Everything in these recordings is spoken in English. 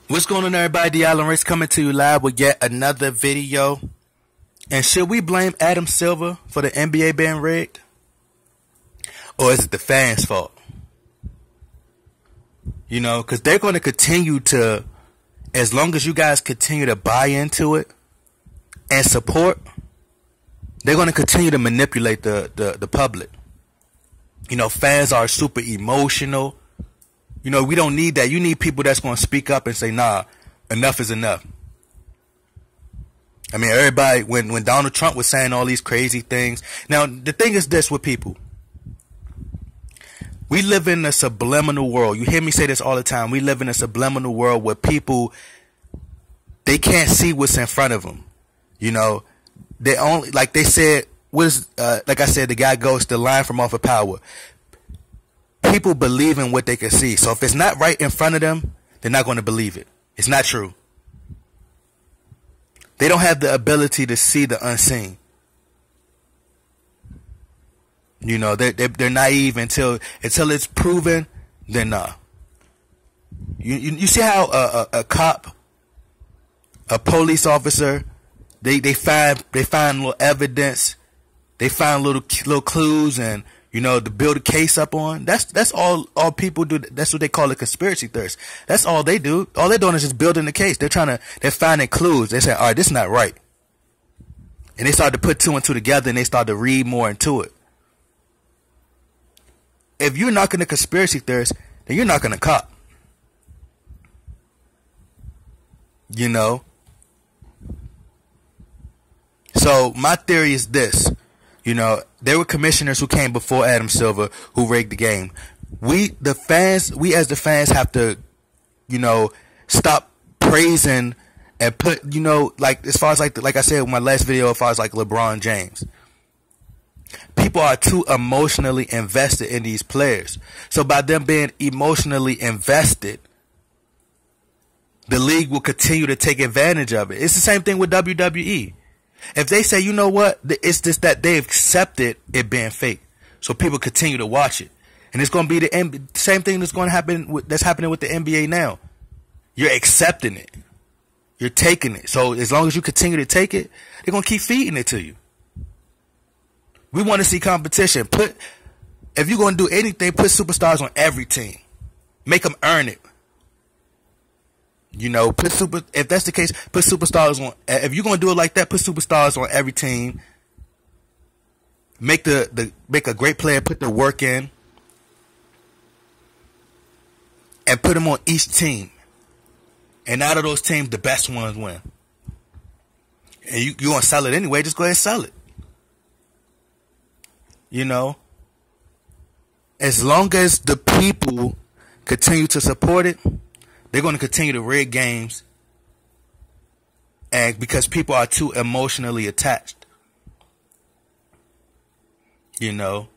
What's going on, everybody? The Island Race coming to you live with yet another video. And should we blame Adam Silver for the NBA being rigged? Or is it the fans' fault? You know, because they're going to continue to, as long as you guys continue to buy into it and support, they're going to continue to manipulate the public. You know, fans are super emotional. You know, we don't need that. You need people that's going to speak up and say, nah, enough is enough. I mean, everybody, when Donald Trump was saying all these crazy things. Now, the thing is this with people. We live in a subliminal world. You hear me say this all the time. We live in a subliminal world where people, they can't see what's in front of them. You know, they only, like they said, like I said, the guy goes, the line from Off of Power. People believe in what they can see. So if it's not right in front of them, they're not going to believe it. It's not true. They don't have the ability to see the unseen. You know, they're naive until it's proven. Then nah. You see how a cop, a police officer, they find little evidence, they find little clues, and you know, to build a case up on. That's all people do. That's what they call a conspiracy theorist. That's all they do. All they're doing is just building the case. They're finding clues. They say, all right, this is not right. And they start to put two and two together, and they start to read more into it. If you're not going to conspiracy theorist, then you're not going to cop. You know? So my theory is this. You know, there were commissioners who came before Adam Silver who rigged the game. We as the fans have to, you know, stop praising and put, you know, like as far as like I said in my last video, as far as like LeBron James. People are too emotionally invested in these players. So by them being emotionally invested, the league will continue to take advantage of it. It's the same thing with WWE. If they say, you know what, it's just that they accepted it being fake, so people continue to watch it, and it's going to be the same thing that's going to happen. That's happening with the NBA now. You're accepting it, you're taking it. So as long as you continue to take it, they're going to keep feeding it to you. We want to see competition. If you're going to do anything, put superstars on every team. Make them earn it. You know, if that's the case, put superstars on. If you're gonna do it like that, put superstars on every team. Make a great player put the work in, and put them on each team. And out of those teams, the best ones win. And you gonna sell it anyway? Just go ahead and sell it. You know, as long as the people continue to support it, they're going to continue to rig games, and because people are too emotionally attached. You know.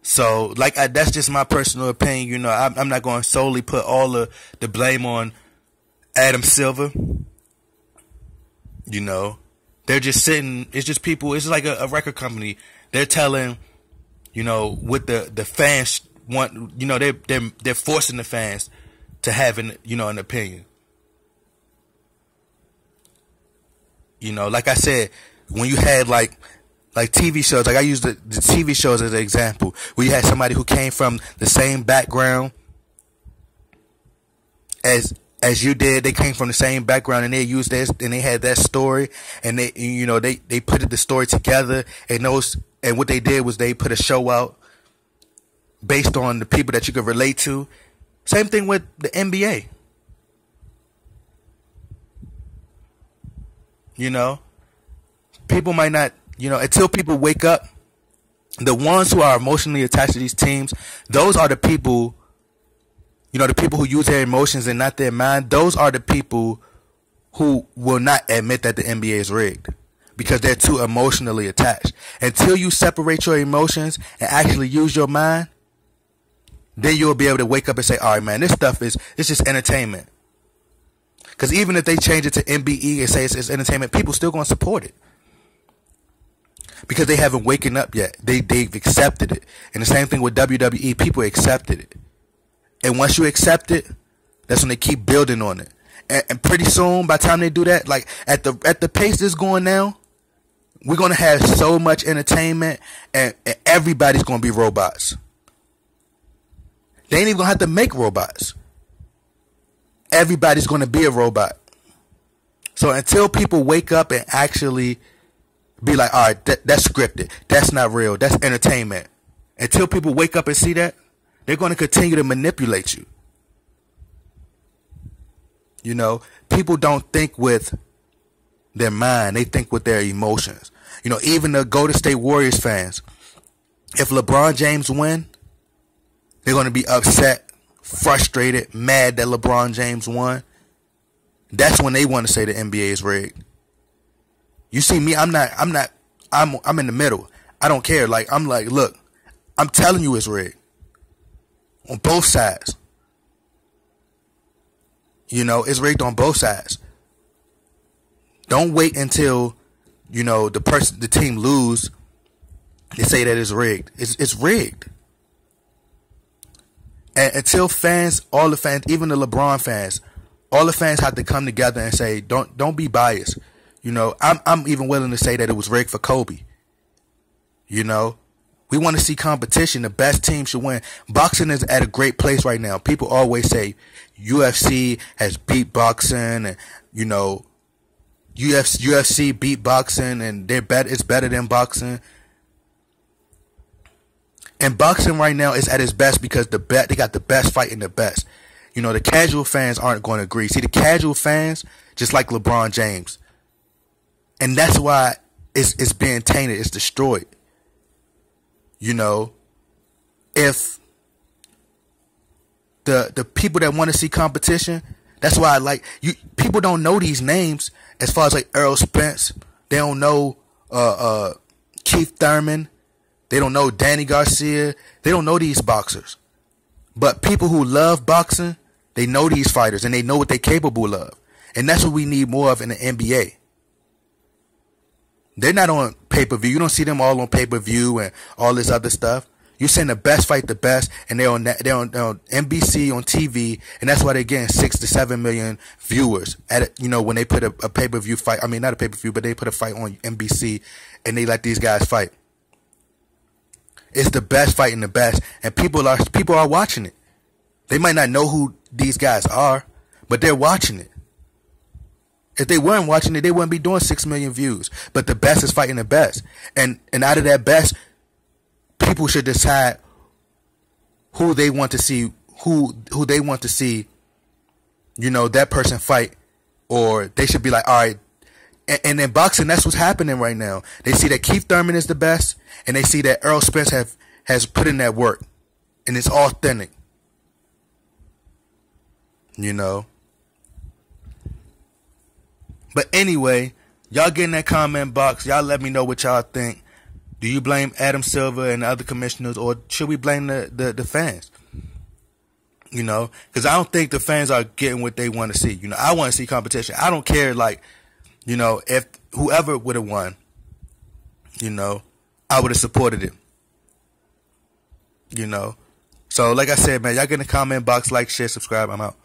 So, that's just my personal opinion. You know, I'm not going to solely put all the blame on Adam Silver. You know, they're just sitting. It's just people. It's just like a record company. They're telling, you know, what the fans want. You know, they're forcing the fans to have an opinion. You know, like I said, when you had like TV shows, like I use the TV shows as an example, where you had somebody who came from the same background as you did. They came from the same background, and they used this, and they had that story, and they put the story together, and what they did was they put a show out based on the people that you could relate to. Same thing with the NBA. You know, people might not, you know, until people wake up, the ones who are emotionally attached to these teams, those are the people, you know, the people who use their emotions and not their mind. Those are the people who will not admit that the NBA is rigged, because they're too emotionally attached. Until you separate your emotions and actually use your mind, then you'll be able to wake up and say, all right, man, this stuff it's just entertainment. Because even if they change it to MBE and say it's entertainment, people still going to support it. Because they haven't waken up yet. They've accepted it. And the same thing with WWE, people accepted it. And once you accept it, That's when they keep building on it. And pretty soon, by the time they do that, like at the pace this going now, we're gonna have so much entertainment, and everybody's gonna be robots. They ain't even gonna have to make robots. Everybody's gonna be a robot. So until people wake up and actually be like, all right, that's scripted, that's not real, that's entertainment. Until people wake up and see that, they're gonna continue to manipulate you. You know, people don't think with their mind, they think with their emotions. You know, even the Golden State Warriors fans, if LeBron James win, they're going to be upset, frustrated, mad that LeBron James won. That's when they want to say the NBA is rigged. You see me, I'm in the middle. I don't care. Like, I'm like, look, I'm telling you it's rigged. On both sides. You know, it's rigged on both sides. Don't wait until, you know, the team lose to say that it's rigged. It's rigged. And until fans, all the fans, even the LeBron fans, all the fans have to come together and say, don't be biased. You know, I'm even willing to say that it was rigged for Kobe. You know, we want to see competition. The best team should win. Boxing is at a great place right now. People always say UFC has beat boxing, and you know, UFC beat boxing, and it's better than boxing. And boxing right now is at its best because they got the best fighting the best. You know, the casual fans aren't going to agree. See, the casual fans just like LeBron James, and that's why it's being tainted. It's destroyed. You know, if the people that want to see competition, that's why I like you. People don't know these names as far as like Errol Spence. They don't know Keith Thurman. They don't know Danny Garcia. They don't know these boxers. But people who love boxing, they know these fighters and they know what they're capable of. And that's what we need more of in the NBA. They're not on pay-per-view. You don't see them all on pay-per-view and all this other stuff. You're seeing the best fight the best, and they're on NBC on TV, and that's why they're getting 6 to 7 million viewers at it. You know, when they put a pay-per-view fight. I mean, not a pay-per-view, but they put a fight on NBC, and they let these guys fight. It's the best fighting the best, and people are watching it. They might not know who these guys are, but they're watching it. If they weren't watching it, they wouldn't be doing 6 million views. But the best is fighting the best. And out of that best, people should decide who they want to see, who they want to see, you know, that person fight. Or they should be like, all right. And in boxing, that's what's happening right now. They see that Keith Thurman is the best, and they see that Errol Spence has put in that work. And it's authentic. You know. But anyway, y'all get in that comment box. Y'all let me know what y'all think. Do you blame Adam Silver and the other commissioners, or should we blame the fans? You know, because I don't think the fans are getting what they want to see. You know, I want to see competition. I don't care, like, you know, if whoever would have won, you know, I would have supported it. You know. So, like I said, man, y'all get in the comment box, like, share, subscribe. I'm out.